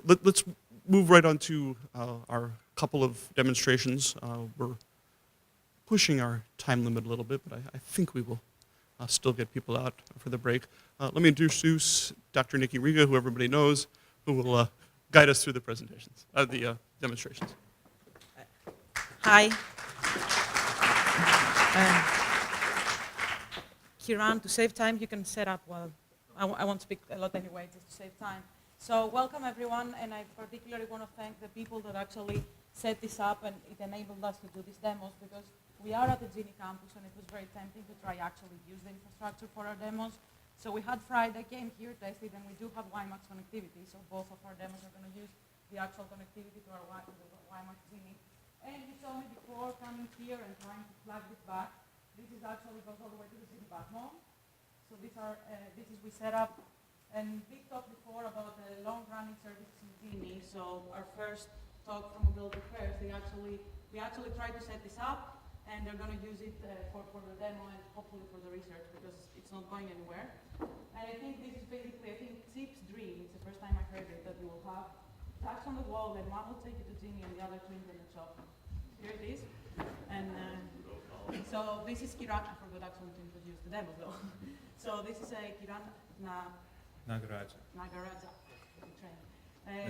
let's move right on to our couple of demonstrations. We're pushing our time limit a little bit, but I think we will still get people out for the break. Let me introduce Dr. Niky Riga, who everybody knows, who will guide us through the presentations, the demonstrations. Hi. Kiran, to save time, you can set up, well, I won't speak a lot anyway, just to save time. So welcome everyone, and I particularly want to thank the people that actually set this up, and it enabled us to do these demos, because we are at the GENI campus, and it was very tempting to try actually use the infrastructure for our demos. So we had Friday, came here, tested, and we do have WiMAX connectivity, so both of our demos are going to use the actual connectivity to our WiMAX GENI. And you saw me before coming here and trying to plug this back. This is actually goes all the way to the GENI backbone. So these are, this is we set up, and we talked before about the long-running services in GENI. So our first talk from Mobility First, we actually tried to set this up, and they're going to use it for the demo and hopefully for the research, because it's not going anywhere. And I think this is basically, I think Zip's dream, it's the first time I heard it, that you will have tags on the wall, and one will take you to GENI and the other to Internet Shop. Here it is. And so this is Kiran. I forgot actually to introduce the demo though. So this is a Kiran Nagaraja. Nagaraja.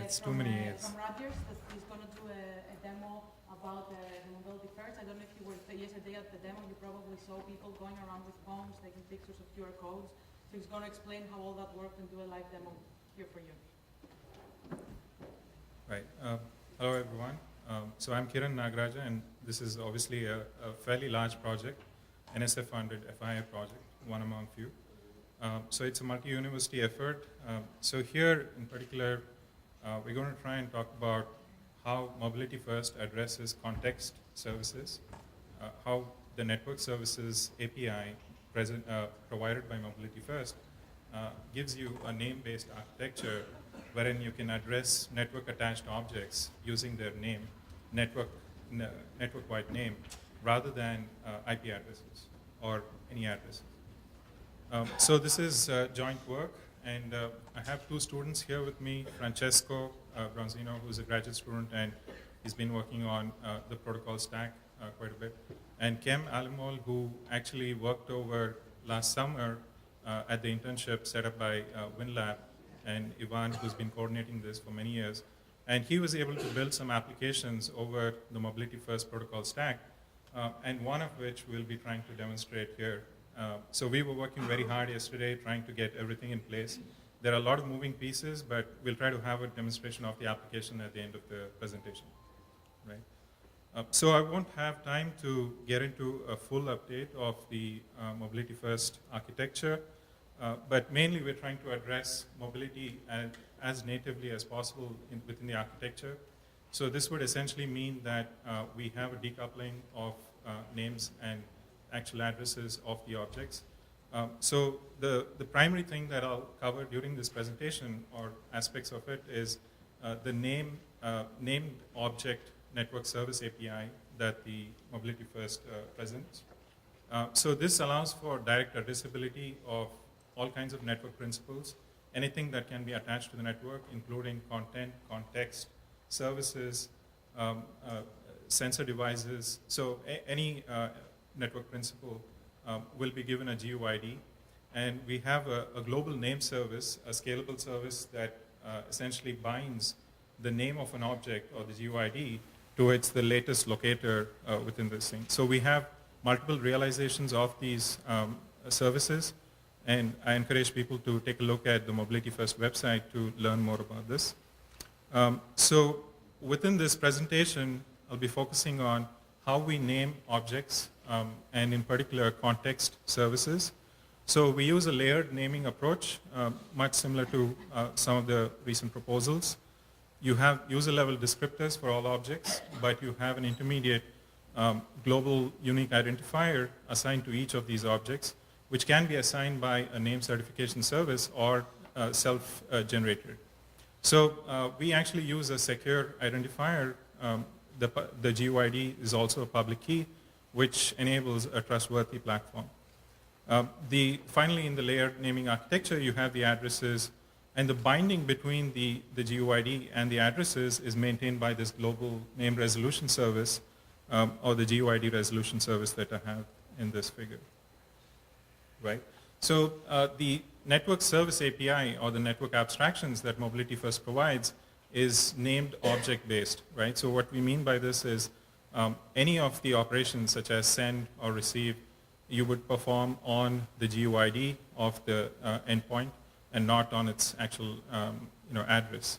It's too many years. From Rutgers, that is going to do a demo about the Mobility First. I don't know if you were yesterday at the demo, you probably saw people going around with phones, taking pictures of QR codes. So he's going to explain how all that worked and do a live demo here for you. Right. Hello, everyone. So I'm Kiran Nagaraja, and this is obviously a fairly large project, NSF-funded FIA project, one among few. So it's a multi-university effort. So here, in particular, we're going to try and talk about how Mobility First addresses context services, how the network services API provided by Mobility First gives you a name-based architecture wherein you can address network-attached objects using their name, network-wide name, rather than IP addresses or any addresses. So this is joint work, and I have two students here with me, Francesco Bronzino, who's a graduate student, and he's been working on the protocol stack quite a bit, and Kem Alimol, who actually worked over last summer at the internship set up by WinLab, and Ivan, who's been coordinating this for many years. And he was able to build some applications over the Mobility First protocol stack, and one of which we'll be trying to demonstrate here. So we were working very hard yesterday trying to get everything in place. There are a lot of moving pieces, but we'll try to have a demonstration of the application at the end of the presentation. Right? So I won't have time to get into a full update of the Mobility First architecture. But mainly we're trying to address mobility as natively as possible within the architecture. So this would essentially mean that we have a decoupling of names and actual addresses of the objects. So the primary thing that I'll cover during this presentation, or aspects of it, is the named object network service API that the Mobility First presents. So this allows for direct addressability of all kinds of network principals, anything that can be attached to the network, including content, context, services, sensor devices. So any network principal will be given a GUID. And we have a global name service, a scalable service that essentially binds the name of an object or the GUID to the latest locator within this thing. So we have multiple realizations of these services. And I encourage people to take a look at the Mobility First website to learn more about this. So within this presentation, I'll be focusing on how we name objects, and in particular, context services. So we use a layered naming approach, much similar to some of the recent proposals. You have user-level descriptors for all objects, but you have an intermediate global unique identifier assigned to each of these objects, which can be assigned by a name certification service or self-generated. So we actually use a secure identifier. The GUID is also a public key, which enables a trustworthy platform. Finally, in the layered naming architecture, you have the addresses And the binding between the GUID and the addresses is maintained by this global name resolution service, or the GUID resolution service that I have in this figure, right? So the network service API, or the network abstractions that Mobility First provides, is named object-based, right? So what we mean by this is any of the operations such as send or receive, you would perform on the GUID of the endpoint and not on its actual address.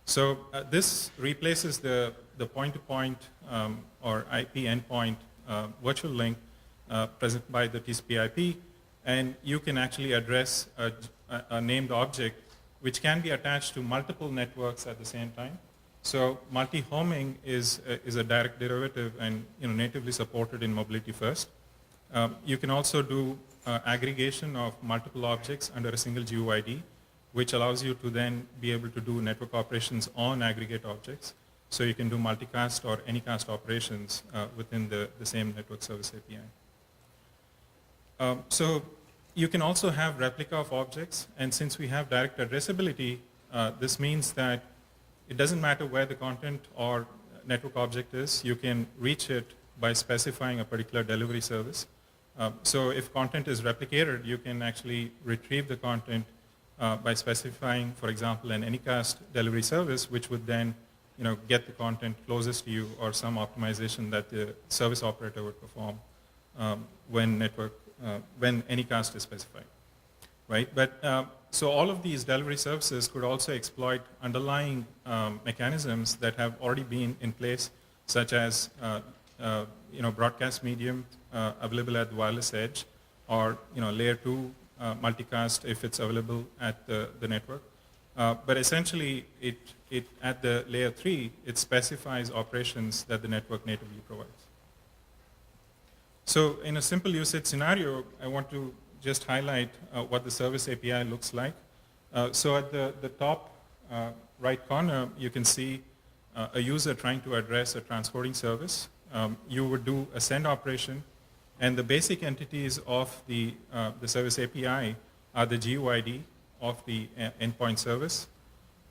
So this replaces the point-to-point or IP endpoint virtual link present by the TCP/IP, and you can actually address a named object which can be attached to multiple networks at the same time. So multi-homing is a direct derivative and natively supported in Mobility First. You can also do aggregation of multiple objects under a single GUID, which allows you to then be able to do network operations on aggregate objects. So you can do multicast or anycast operations within the same network service API. So you can also have replica of objects, and since we have direct addressability, this means that it doesn't matter where the content or network object is, you can reach it by specifying a particular delivery service. So if content is replicated, you can actually retrieve the content by specifying, for example, an anycast delivery service, which would then get the content closest to you, or some optimization that the service operator would perform when anycast is specified, right? But so all of these delivery services could also exploit underlying mechanisms that have already been in place, such as broadcast medium available at the wireless edge, or layer 2 multicast if it's available at the network. But essentially, it at the layer 3, it specifies operations that the network natively provides. So in a simple usage scenario, I want to just highlight what the service API looks like. So at the top right corner, you can see a user trying to address a transcoding service. You would do a send operation, and the basic entities of the service API are the GUID of the endpoint service,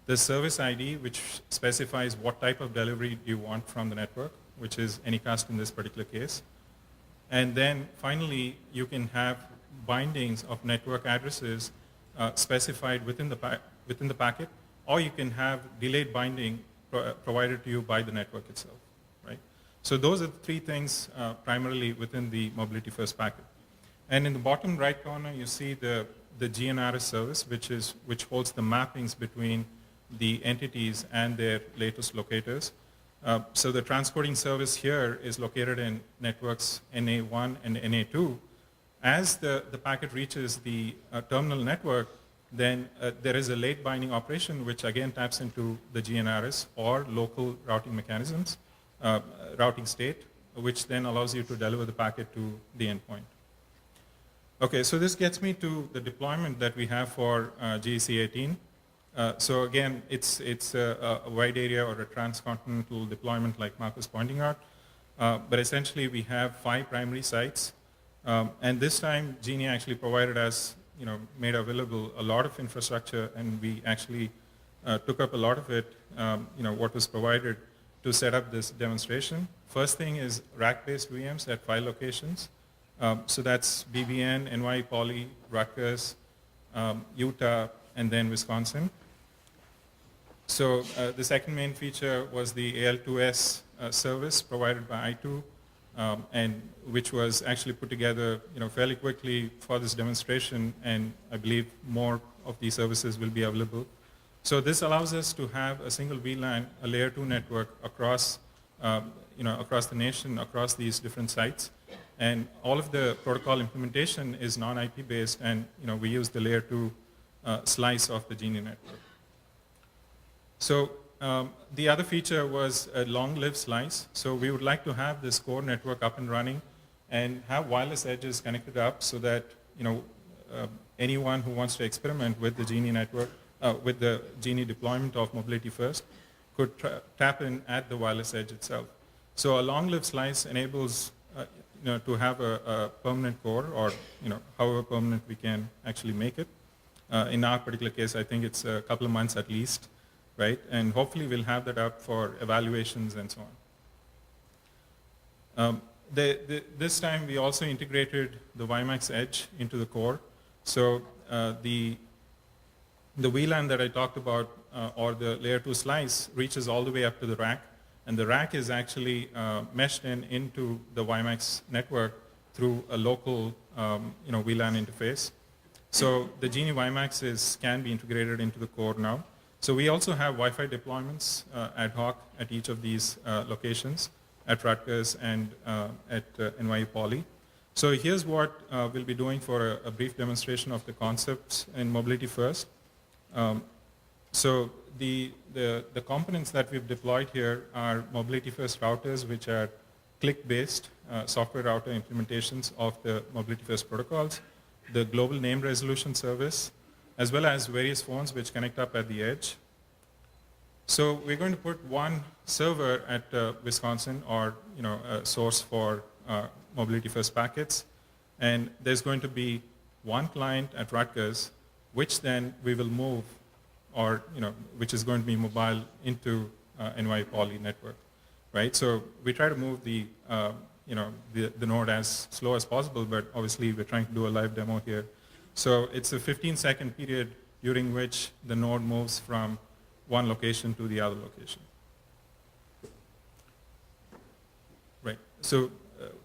the service ID, which specifies what type of delivery you want from the network, which is anycast in this particular case. And then finally, you can have bindings of network addresses specified within the packet, or you can have delayed binding provided to you by the network itself, right? So those are the three things primarily within the Mobility First packet. And in the bottom right corner, you see the GNRS service, which holds the mappings between the entities and their latest locators. So the transcoding service here is located in networks NA1 and NA2. As the packet reaches the terminal network, then there is a late binding operation which again taps into the GNRS or local routing mechanisms, routing state, which then allows you to deliver the packet to the endpoint. Okay, so this gets me to the deployment that we have for GEC18. So again, it's a wide area or a transcontinental deployment like Mark was pointing out. But essentially, we have 5 primary sites. And this time, GENI actually provided us, made available a lot of infrastructure, and we actually took up a lot of it, what was provided to set up this demonstration. First thing is rack-based VMs at 5 locations. So that's BBN, NY, Poly, Rutgers, Utah, and then Wisconsin. So the second main feature was the AL2S service provided by I2, and which was actually put together fairly quickly for this demonstration, and I believe more of these services will be available. So this allows us to have a single VLAN, a layer 2 network across, across the nation, across these different sites. And all of the protocol implementation is non-IP based, and we use the layer 2 slice of the GENI network. So the other feature was a long-lived slice. So we would like to have this core network up and running and have wireless edges connected up so that anyone who wants to experiment with the GENI network, with the GENI deployment of Mobility First, could tap in at the wireless edge itself. So a long-lived slice enables to have a permanent core, or however permanent we can actually make it. In our particular case, I think it's a couple of months at least, right? And hopefully we'll have that up for evaluations and so on. This time we also integrated the WiMAX Edge into the core. So the VLAN that I talked about, or the layer 2 slice, reaches all the way up to the rack. And the rack is actually meshed into the WiMAX network through a local VLAN interface. So the GENI WiMAX can be integrated into the core now. So we also have Wi-Fi deployments ad hoc at each of these locations, at Rutgers and at NYU Poly. So here's what we'll be doing for a brief demonstration of the concepts in Mobility First. So the components that we've deployed here are Mobility First routers, which are click-based software router implementations of the Mobility First protocols, the global name resolution service, as well as various phones which connect up at the edge. So we're going to put one server at Wisconsin, or a source for Mobility First packets, and there's going to be one client at Rutgers, which then we will move, or which is going to be mobile into NYU Poly network, right? So we try to move the node as slow as possible, but obviously we're trying to do a live demo here. So it's a 15-second period during which the node moves from one location to the other location. Right, so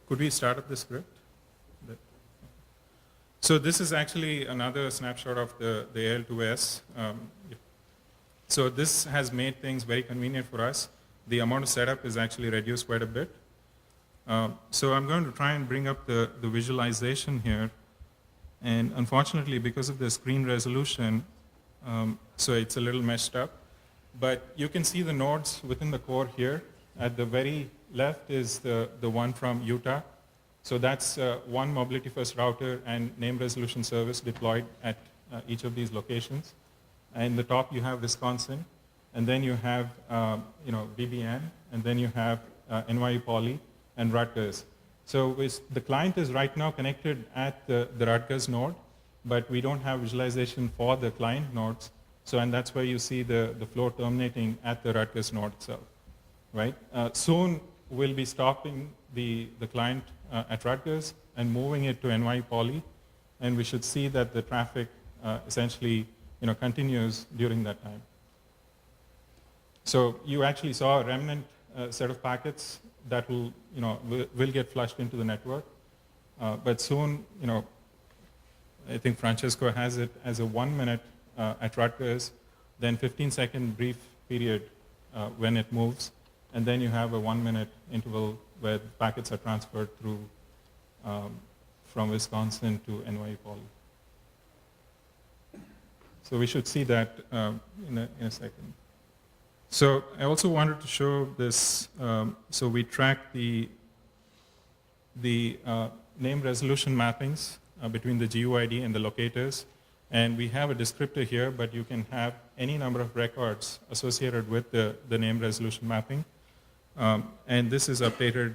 could we start up the script? So this is actually another snapshot of the AL2S. So this has made things very convenient for us. The amount of setup is actually reduced quite a bit. So I'm going to try and bring up the visualization here. And unfortunately, because of the screen resolution, so it's a little messed up. But you can see the nodes within the core here. At the very left is the one from Utah. So that's one Mobility First router and name resolution service deployed at each of these locations. And in the top you have Wisconsin, and then you have BBN, and then you have NYU Poly and Rutgers. So the client is right now connected at the Rutgers node, but we don't have visualization for the client nodes. So, and that's where you see the flow terminating at the Rutgers node itself, right? Soon we'll be stopping the client at Rutgers and moving it to NYU Poly, and we should see that the traffic essentially continues during that time. So you actually saw a remnant set of packets that will get flushed into the network, but soon I think Francesco has it as a 1 minute at Rutgers, then 15-second brief period when it moves, and then you have a 1 minute interval where packets are transferred through from Wisconsin to NYU Poly. So we should see that in a second. So I also wanted to show this. So we track the name resolution mappings between the GUID and the locators. And we have a descriptor here, but you can have any number of records associated with the name resolution mapping. And this is updated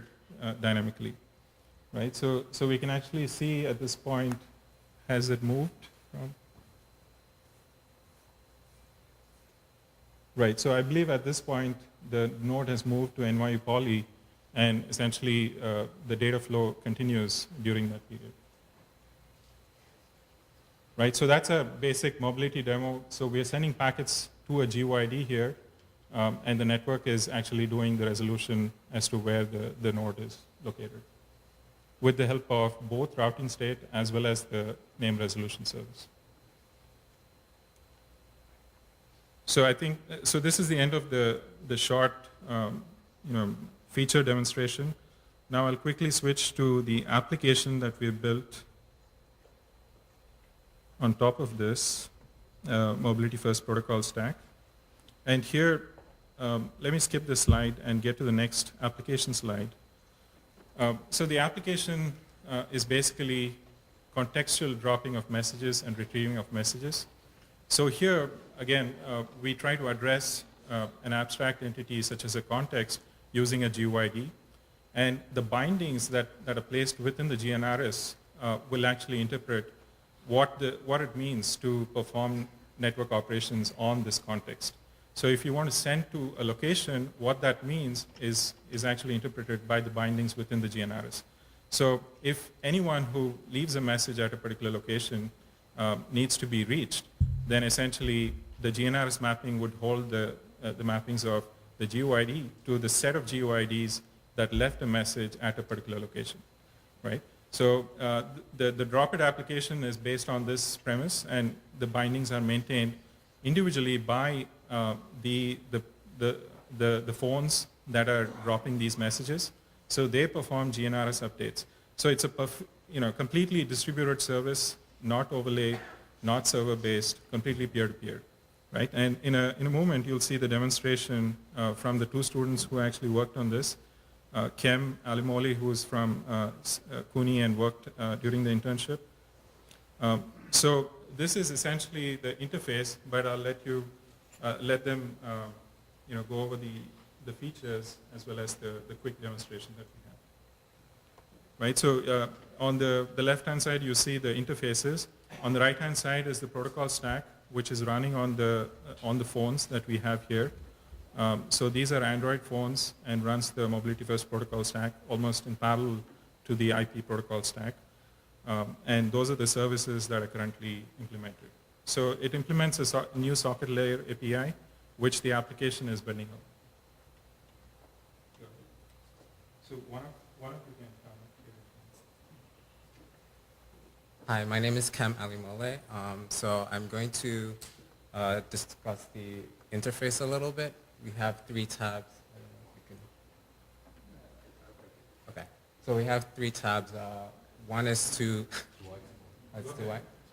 dynamically, right? So we can actually see at this point, has it moved from? Right, so I believe at this point, the node has moved to NYU Poly, and essentially the data flow continues during that period. Right, so that's a basic mobility demo. So we're sending packets to a GUID here, and the network is actually doing the resolution as to where the node is located, with the help of both routing state as well as the name resolution service. So I think, so this is the end of the short feature demonstration. Now I'll quickly switch to the application that we've built on top of this Mobility First protocol stack. And here, let me skip this slide and get to the next application slide. So the application is basically contextual dropping of messages and retrieving of messages. So here, again, we try to address an abstract entity such as a context using a GUID. And the bindings that are placed within the GNRS will actually interpret what it means to perform network operations on this context. So if you want to send to a location, what that means is actually interpreted by the bindings within the GNRS. So if anyone who leaves a message at a particular location needs to be reached, then essentially the GNRS mapping would hold the mappings of the GUID to the set of GUIDs that left a message at a particular location, right? So the Drop-It application is based on this premise, and the bindings are maintained individually by the phones that are dropping these messages. So they perform GNRS updates. So it's a completely distributed service, not overlay, not server-based, completely peer-to-peer, right? And in a moment, you'll see the demonstration from the two students who actually worked on this. Kem Alimoli, who is from CUNY and worked during the internship. So this is essentially the interface, but I'll let them go over the features as well as the quick demonstration that we have. Right, so on the left-hand side, you see the interfaces. On the right-hand side is the protocol stack, which is running on the phones that we have here. So these are Android phones and runs the Mobility First protocol stack almost in parallel to the IP protocol stack. And those are the services that are currently implemented. So it implements a new socket layer API, which the application is building on. So one of you can comment here. Hi, my name is Kem Alimole. So I'm going to discuss the interface a little bit. We have 3 tabs. I don't know if you can. Okay. So we have 3 tabs. One is to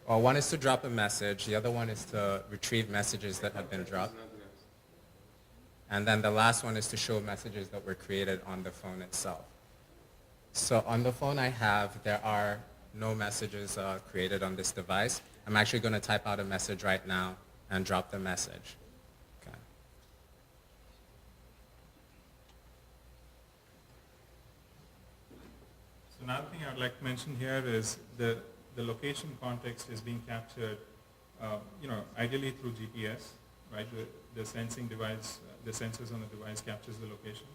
one is to drop a message. The other one is to retrieve messages that have been dropped. And then the last one is to show messages that were created on the phone itself. So on the phone there are no messages created on this device. I'm actually going to type out a message right now and drop the message. Okay. So another thing I'd like to mention here is the location context is being captured, ideally through GPS, right? The sensing device, the sensors on the device captures the location.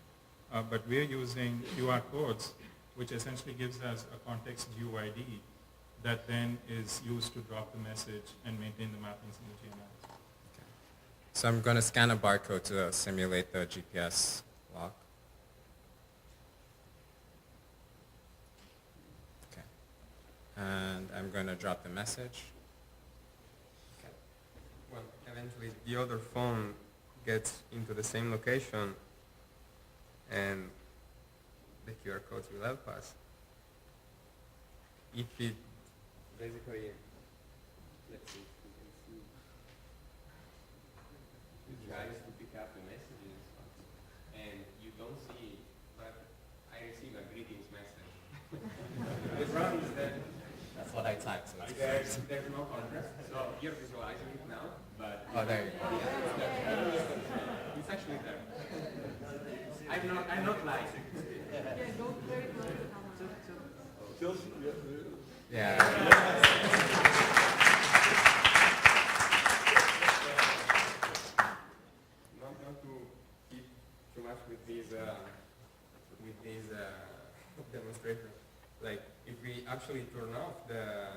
But we're using QR codes, which essentially gives us a context GUID that then is used to drop the message and maintain the mappings in the GNRs. Okay. So I'm going to scan a barcode to simulate the GPS lock. Okay. And I'm going to drop the message. Okay. Well, eventually the other phone gets into the same location, and the QR codes will help us. If it basically, let's see if we can see, it tries to pick up the messages, and you don't see, but I receive a greetings message. The problem is that That's what I typed. So there's no contrast, so you're visualizing it now, but oh, there you go. it's actually there. I'm not lying. Yeah. Not to keep too much with these demonstrators. Like if we actually turn off the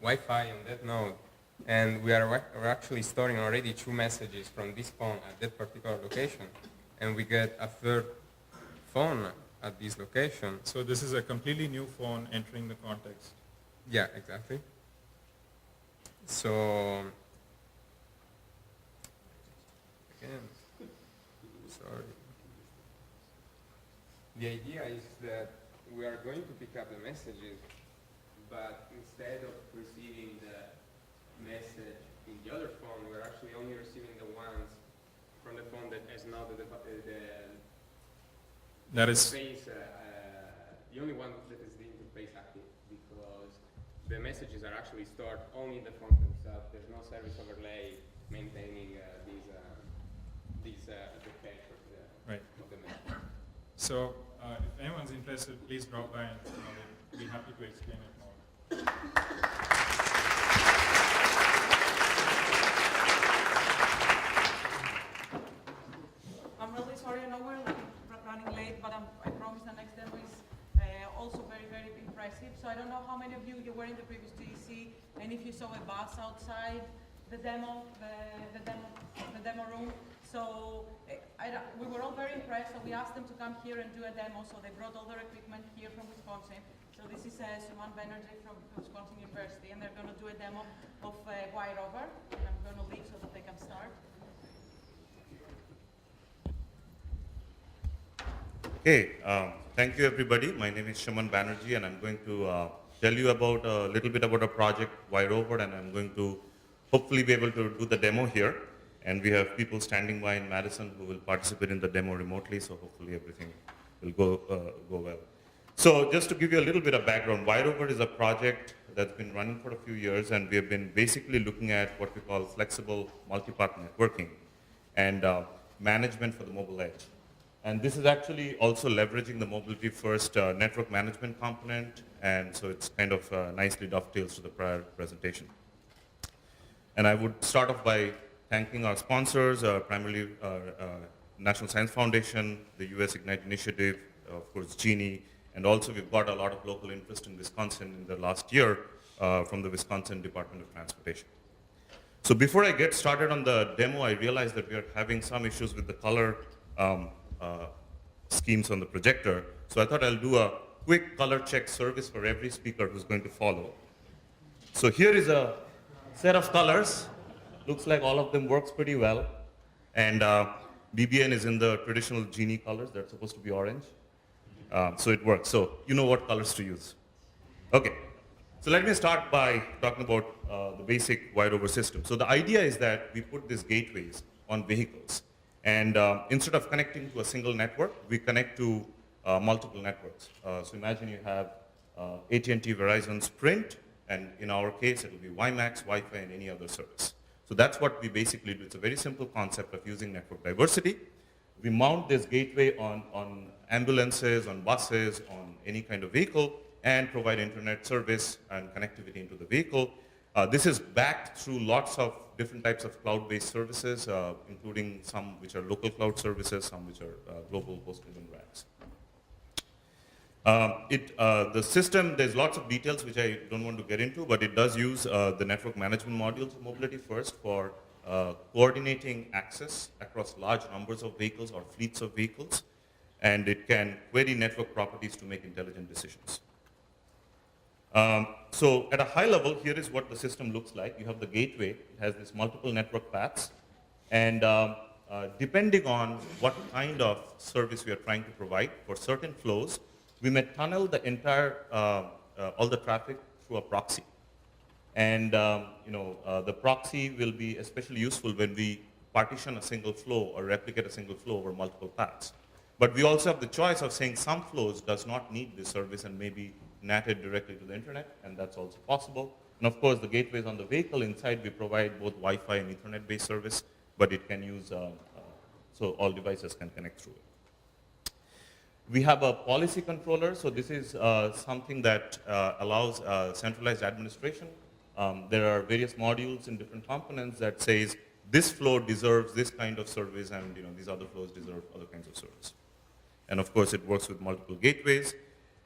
Wi-Fi on that node, and we're actually storing already 2 messages from this phone at that particular location, and we get a third phone at this location. So this is a completely new phone entering the context. Yeah, exactly. So, again, sorry. The idea is that we are going to pick up the messages, but instead of receiving the message in the other phone, we're actually only receiving the ones from the phone that has not the interface, the only one that is the interface active, because the messages are actually stored only in the phones themselves. There's no service overlay maintaining these the cache of the message. So if anyone's interested, please drop by and we'll be happy to explain it more. I'm really sorry, I know we're running late, but I promise the next demo is also very, very impressive. So I don't know how many of you were in the previous GEC, and if you saw a bus outside the demo room. So we were all very impressed, so we asked them to come here and do a demo, so they brought all their equipment here from Wisconsin. So this is Suman Banerjee from Wisconsin University, and they're going to do a demo of WiRover, and I'm going to leave so that they can start. Okay, thank you everybody. My name is Suman Banerjee and I'm going to tell you about a little bit about our project WiRover, and I'm going to hopefully be able to do the demo here. And we have people standing by in Madison who will participate in the demo remotely, so hopefully everything will go well. So just to give you a little bit of background, WiRover is a project that's been running for a few years, and we have been basically looking at what we call flexible multipath networking and management for the mobile edge. And this is actually also leveraging the mobility first network management component, and so it's kind of nicely dovetails to the prior presentation. And I would start off by thanking our sponsors, primarily National Science Foundation, the US Ignite Initiative, of course GENI, and also we've got a lot of local interest in Wisconsin in the last year from the Wisconsin Department of Transportation. So before I get started on the demo, I realized that we are having some issues with the color schemes on the projector. So I thought I'll do a quick color check service for every speaker who's going to follow. So here is a set of colors. Looks like all of them works pretty well. And BBN is in the traditional GENI colors. They're supposed to be orange. So it works. So you know what colors to use. Okay. So let me start by talking about the basic WiRover system. So the idea is that we put these gateways on vehicles. And instead of connecting to a single network, we connect to multiple networks. So imagine you have AT&T, Verizon, Sprint, and in our case, it will be WiMAX, Wi-Fi, and any other service. So that's what we basically do. It's a very simple concept of using network diversity. We mount this gateway on ambulances, on buses, on any kind of vehicle, and provide internet service and connectivity into the vehicle. This is backed through lots of different types of cloud-based services, including some which are local cloud services, some which are global hosted in racks. The system, there's lots of details which I don't want to get into, but it does use the network management modules of Mobility First for coordinating access across large numbers of vehicles or fleets of vehicles, and it can query network properties to make intelligent decisions. So at a high level, here is what the system looks like. You have the gateway. It has these multiple network paths. And depending on what kind of service we are trying to provide, for certain flows, we may tunnel the entire, all the traffic through a proxy. And the proxy will be especially useful when we partition a single flow or replicate a single flow over multiple paths. But we also have the choice of saying some flows does not need this service and maybe NATed directly to the internet, and that's also possible. And of course, the gateways on the vehicle inside, we provide both Wi-Fi and Ethernet-based service, but it can use, so all devices can connect through it. We have a policy controller, so this is something that allows centralized administration. There are various modules in different components that says this flow deserves this kind of service, and these other flows deserve other kinds of service. And of course, it works with multiple gateways.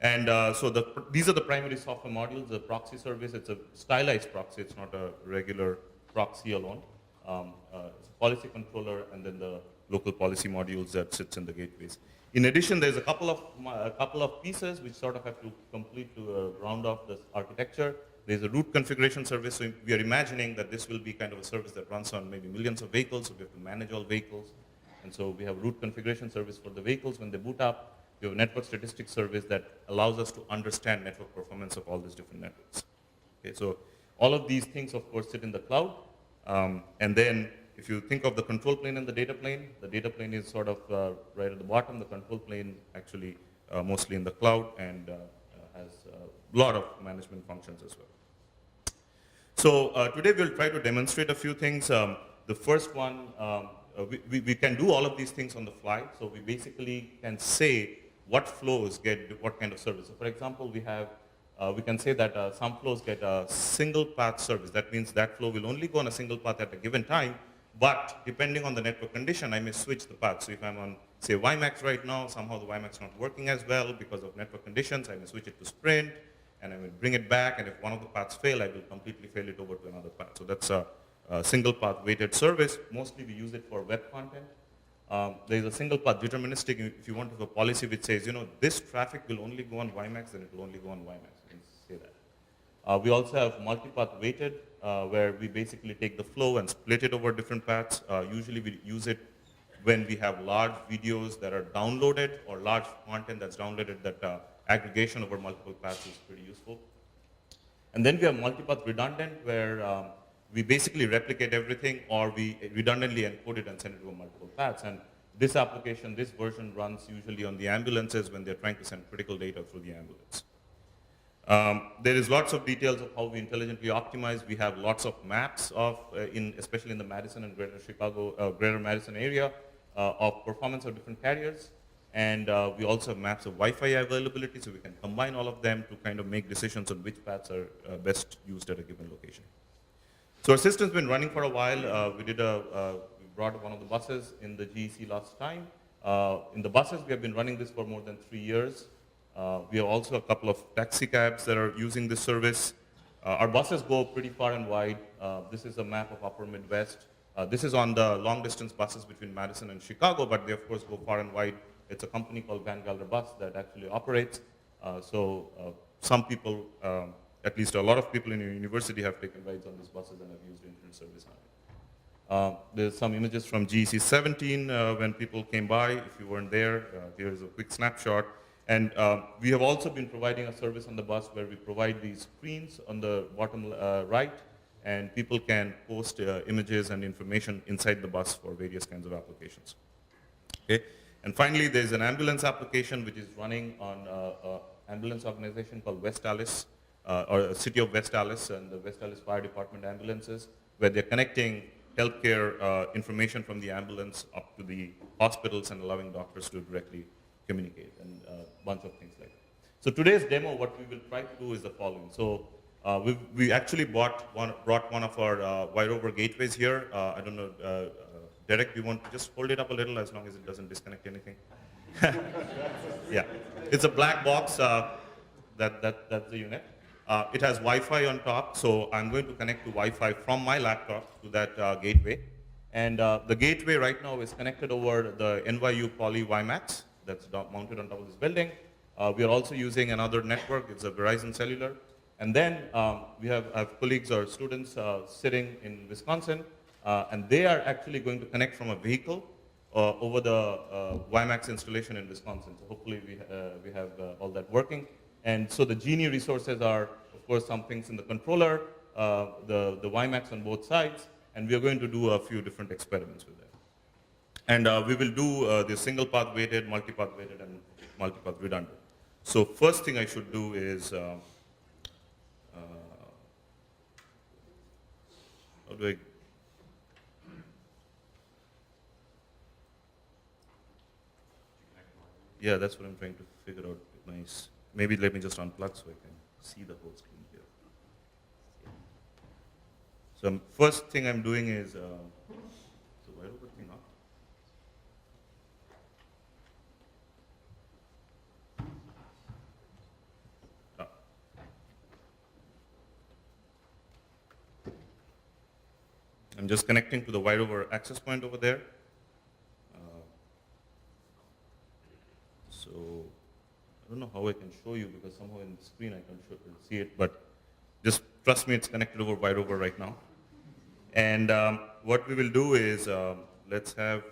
And so these are the primary software modules. The proxy service, it's a stylized proxy. It's not a regular proxy alone. It's a policy controller, and then the local policy modules that sits in the gateways. In addition, there's a couple of pieces which sort of have to complete to round off this architecture. There's a route configuration service. So we are imagining that this will be kind of a service that runs on maybe millions of vehicles. So we have to manage all vehicles. And so we have route configuration service for the vehicles when they boot up. We have a network statistics service that allows us to understand network performance of all these different networks. Okay, so all of these things, of course, sit in the cloud. And then if you think of the control plane and the data plane is sort of right at the bottom. The control plane actually mostly in the cloud and has a lot of management functions as well. So today we'll try to demonstrate a few things. The first one, we can do all of these things on the fly. So we basically can say what flows get what kind of service. So for example, we have we can say that some flows get a single path service. That means that flow will only go on a single path at a given time, but depending on the network condition, I may switch the path. So if I'm on, say, WiMAX right now, somehow the WiMAX is not working as well because of network conditions, I may switch it to Sprint, and I will bring it back, and if one of the paths fail, I will completely fail it over to another path. So that's a single path weighted service. Mostly we use it for web content. There's a single path deterministic. If you want to have a policy which says, this traffic will only go on WiMAX, then it will only go on WiMAX. You can say that. We also have multipath weighted, where we basically take the flow and split it over different paths. Usually we use it when we have large videos that are downloaded or large content that's downloaded, that aggregation over multiple paths is pretty useful. And then we have multipath redundant, where we basically replicate everything, or we redundantly encode it and send it to multiple paths. And this application, this version runs usually on the ambulances when they're trying to send critical data through the ambulance. There is lots of details of how we intelligently optimize. We have lots of maps of, especially in the Madison and Greater Madison area, of performance of different carriers. And we also have maps of Wi-Fi availability, so we can combine all of them to kind of make decisions on which paths are best used at a given location. So our system's been running for a while. We brought one of the buses in the GEC last time. In the buses, we have been running this for more than 3 years. We have also a couple of taxi cabs that are using this service. Our buses go pretty far and wide. This is a map of Upper Midwest. This is on the long distance buses between Madison and Chicago, but they of course go far and wide. It's a company called Van Gelder Bus that actually operates. Some people, at least a lot of people in your university, have taken rides on these buses and have used internet service on it. There's some images from GEC18 when people came by. If you weren't there, here's a quick snapshot. And we have also been providing a service on the bus where we provide these screens on the bottom right, and people can post images and information inside the bus for various kinds of applications. Okay. And finally, there's an ambulance application which is running on an ambulance organization called West Allis, or City of West Allis and the West Allis Fire Department ambulances, where they're connecting healthcare information from the ambulance up to the hospitals and allowing doctors to directly communicate, and a bunch of things like that. So today's demo, what we will try to do is the following. So we actually brought one of our WiRover gateways here. I don't know, Derek, you want to just hold it up a little as long as it doesn't disconnect anything? Yeah, it's a black box. That's the unit. It has Wi-Fi on top, so I'm going to connect to Wi-Fi from my laptop to that gateway. And the gateway right now is connected over the NYU Poly WiMAX that's mounted on top of this building. We are also using another network. It's a Verizon Cellular. And then we have colleagues or students sitting in Wisconsin, and they are actually going to connect from a vehicle over the WiMAX installation in Wisconsin. So hopefully we have all that working. And so the GENI resources are, of course, some things in the controller, the WiMAX on both sides, and we are going to do a few different experiments with that. And we will do the single path weighted, multipath weighted, and multipath redundant. So first thing I should do is, how do I, yeah, that's what I'm trying to figure out. Nice. Maybe let me just unplug so I can see the whole screen here. So first thing I'm doing is, so why do I thing up? I'm just connecting to the WiRover access point over there. So I don't know how I can show you because somehow in the screen I can see it, but just trust me, it's connected over WiRover right now. And what we will do is, let's have,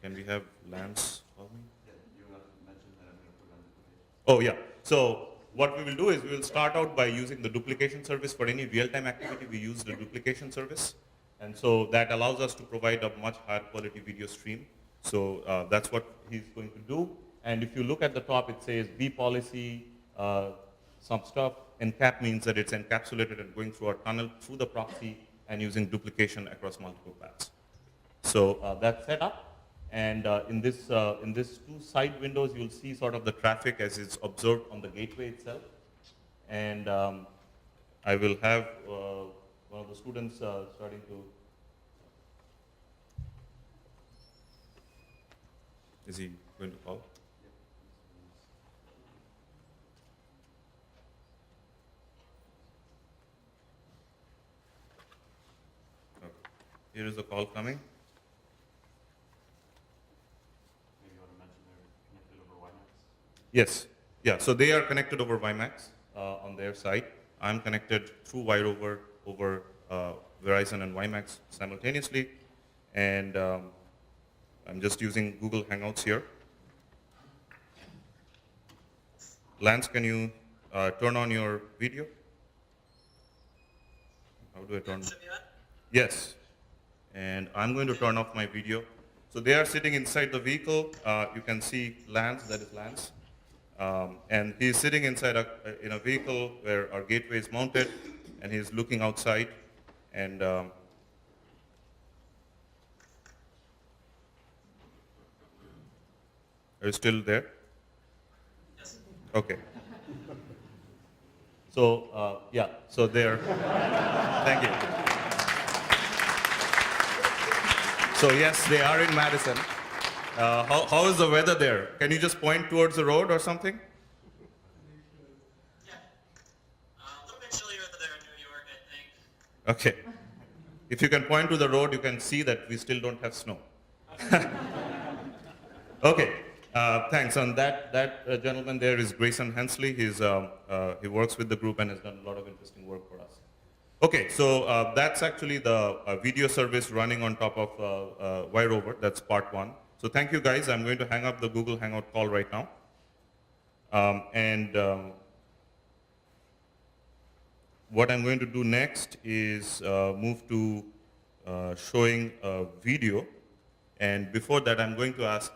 can we have Lance call me? Yeah, you mentioned that I'm going to put on the page. Oh yeah, so what we will do is we will start out by using the duplication service. For any real-time activity, we use the duplication service. And so that allows us to provide a much higher quality video stream. So that's what he's going to do. And if you look at the top, it says B policy, some stuff. Encap means that it's encapsulated and going through a tunnel through the proxy and using duplication across multiple paths. So that's set up. And in this two side windows, you'll see sort of the traffic as it's observed on the gateway itself. And I will have one of the students starting to. Is he going to call? Okay. Here is the call coming. Maybe you want to mention they're connected over WiMAX? Yes. Yeah. So they are connected over WiMAX on their side. I'm connected through WiRover over Verizon and WiMAX simultaneously, and I'm just using Google Hangouts here. Lance, can you turn on your video? How do I turn? Yes. And I'm going to turn off my video. So they are sitting inside the vehicle. You can see Lance, that is Lance. And he's sitting inside in a vehicle where our gateway is mounted, and he's looking outside. And are you still there? Yes. Okay. So yeah, so there. Thank you. So yes, they are in Madison. How is the weather there? Can you just point towards the road or something? Yeah. A little bit chillier there in New York, I think. Okay. If you can point to the road, you can see that we still don't have snow. Okay. Thanks. And that gentleman there is Grayson Hensley. He works with the group and has done a lot of interesting work for us. Okay, so that's actually the video service running on top of WiRover. That's part one. So thank you, guys. I'm going to hang up the Google Hangout call right now. What I'm going to do next is move to showing a video. And before that, I'm going to ask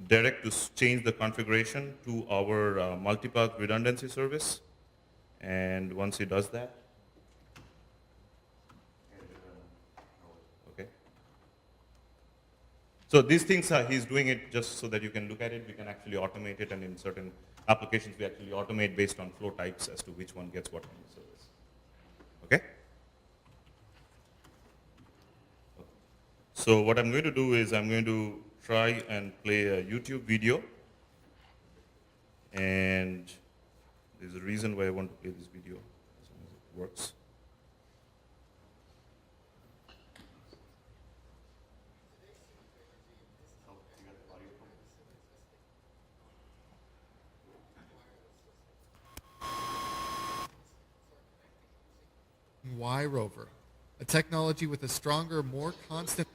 Derek to change the configuration to our multipath redundancy service. And once he does that, okay. So these things, he's doing it just so that you can look at it. We can actually automate it, and in certain applications, we actually automate based on flow types as to which one gets what kind of service. Okay? So what I'm going to do is I'm going to try and play a YouTube video, and there's a reason why I want to play this video as long as it works. WiRover, a technology with a stronger, more constant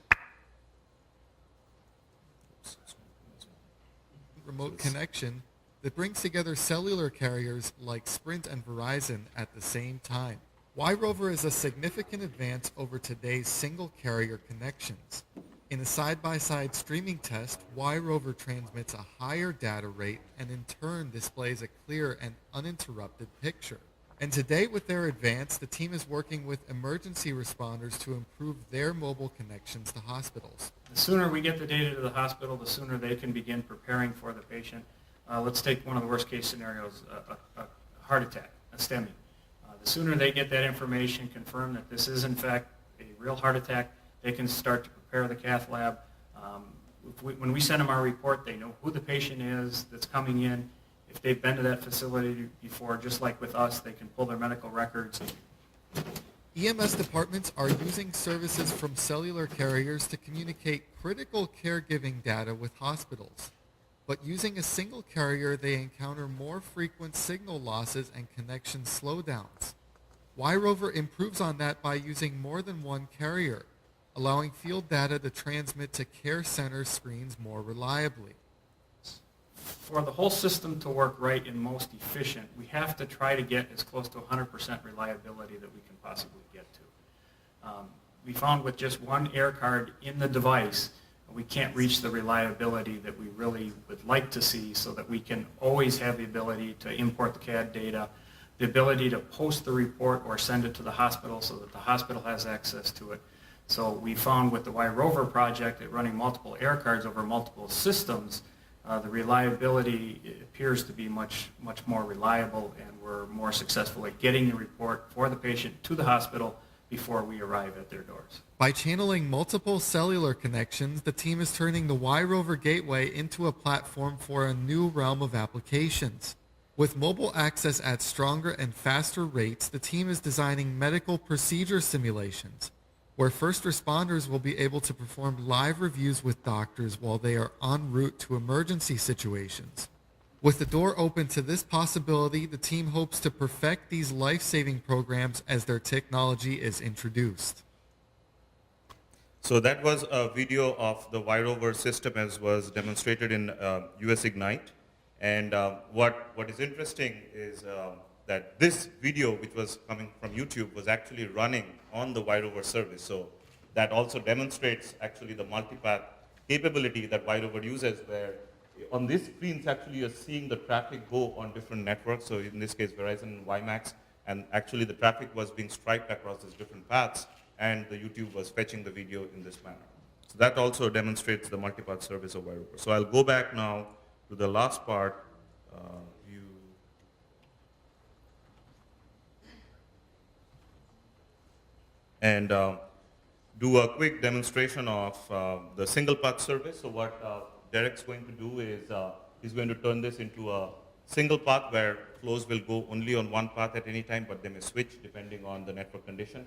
remote connection that brings together cellular carriers like Sprint and Verizon at the same time. WiRover is a significant advance over today's single carrier connections. In a side-by-side streaming test, WiRover transmits a higher data rate and in turn displays a clear and uninterrupted picture. And today with their advance, the team is working with emergency responders to improve their mobile connections to hospitals. The sooner we get the data to the hospital, the sooner they can begin preparing for the patient. Let's take one of the worst case scenarios, a heart attack, a STEMI. The sooner they get that information, confirm that this is in fact a real heart attack, they can start to prepare the cath lab. When we send them our report, they know who the patient is that's coming in. If they've been to that facility before, just like with us, they can pull their medical records. EMS departments are using services from cellular carriers to communicate critical caregiving data with hospitals. But using a single carrier, they encounter more frequent signal losses and connection slowdowns. WiRover improves on that by using more than one carrier, allowing field data to transmit to care center screens more reliably. For the whole system to work right and most efficient, we have to try to get as close to 100% reliability that we can possibly get to. We found with just one air card in the device, we can't reach the reliability that we really would like to see, so that we can always have the ability to import the CAD data, the ability to post the report or send it to the hospital so that the hospital has access to it. So we found with the WiRover project that running multiple air cards over multiple systems, the reliability appears to be much more reliable, and we're more successful at getting the report for the patient to the hospital before we arrive at their doors. By channeling multiple cellular connections, the team is turning the WiRover gateway into a platform for a new realm of applications. With mobile access at stronger and faster rates, the team is designing medical procedure simulations, where first responders will be able to perform live reviews with doctors while they are en route to emergency situations. With the door open to this possibility, the team hopes to perfect these life-saving programs as their technology is introduced. So that was a video of the WiRover system as was demonstrated in US Ignite. And what is interesting is that this video, which was coming from YouTube, was actually running on the WiRover service. So that also demonstrates actually the multipath capability that WiRover uses, where on these screens actually you're seeing the traffic go on different networks. So in this case, Verizon and WiMAX, and actually the traffic was being striped across these different paths, and the YouTube was fetching the video in this manner. So that also demonstrates the multipath service of WiRover. So I'll go back now to the last part, view. And do a quick demonstration of the single path service. So what Derek's going to do is he's going to turn this into a single path where flows will go only on one path at any time, but they may switch depending on the network condition.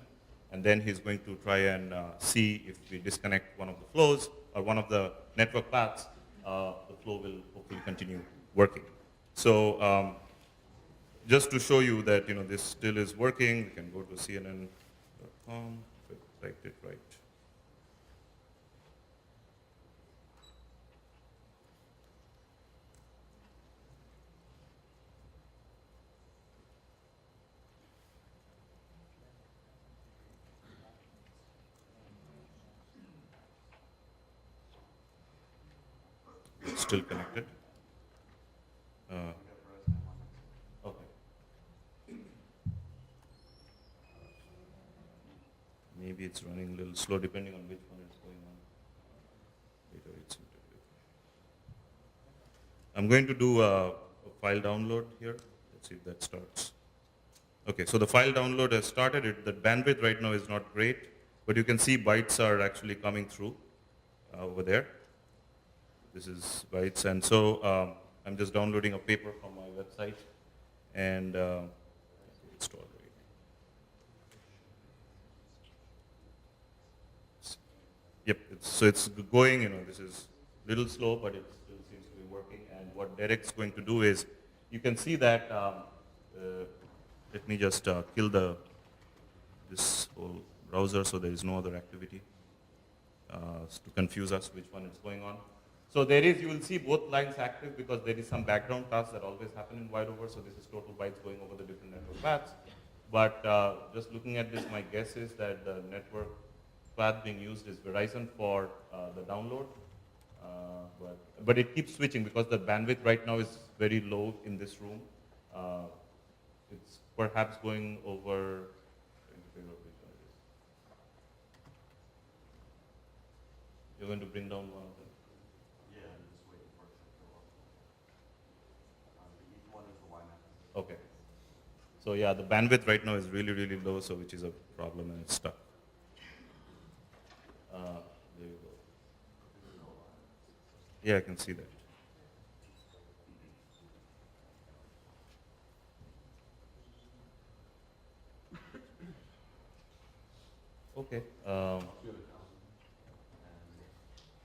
And then he's going to try and see if we disconnect one of the flows or one of the network paths, the flow will hopefully continue working. So just to show you that this still is working, we can go to CNN.com, if I typed it right. It's still connected. Okay. Maybe it's running a little slow depending on which one is going on. Later it's I'm going to do a file download here. Let's see if that starts. Okay, so the file download has started. The bandwidth right now is not great, but you can see bytes are actually coming through over there. This is bytes, and so I'm just downloading a paper from my website, and install it. Yep, so it's going, this is a little slow, but it still seems to be working. And what Derek's going to do is, you can see that, let me just kill this whole browser so there is no other activity to confuse us which one is going on. So you will see both lines active because there is some background tasks that always happen in WiRover. So this is total bytes going over the different network paths. But just looking at this, my guess is that the network path being used is Verizon for the download. But it keeps switching because the bandwidth right now is very low in this room. It's perhaps going over. You're going to bring down one of them. Okay. So yeah, the bandwidth right now is really, really low, so which is a problem, and it's stuck. There you go. Yeah, I can see that. Okay.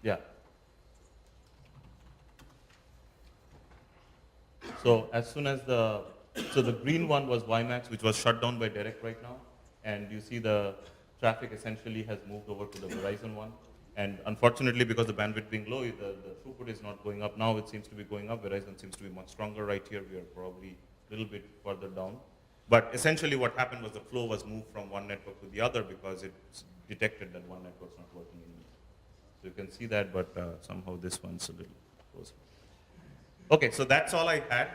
Yeah. So as soon as the green one was WiMAX, which was shut down by Derek right now, and you see the traffic essentially has moved over to the Verizon one. And unfortunately, because the bandwidth being low, the throughput is not going up. Now it seems to be going up. Verizon seems to be much stronger right here. We are probably a little bit further down. But essentially what happened was the flow was moved from one network to the other because it detected that one network's not working anymore. So you can see that, but somehow this one's a little closer. Okay, so that's all I had.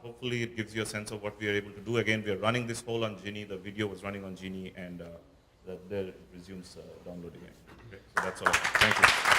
Hopefully it gives you a sense of what we are able to do. Again, we are running this whole on GENI. The video was running on GENI, and there it resumes downloading it. Okay, so that's all. Thank you.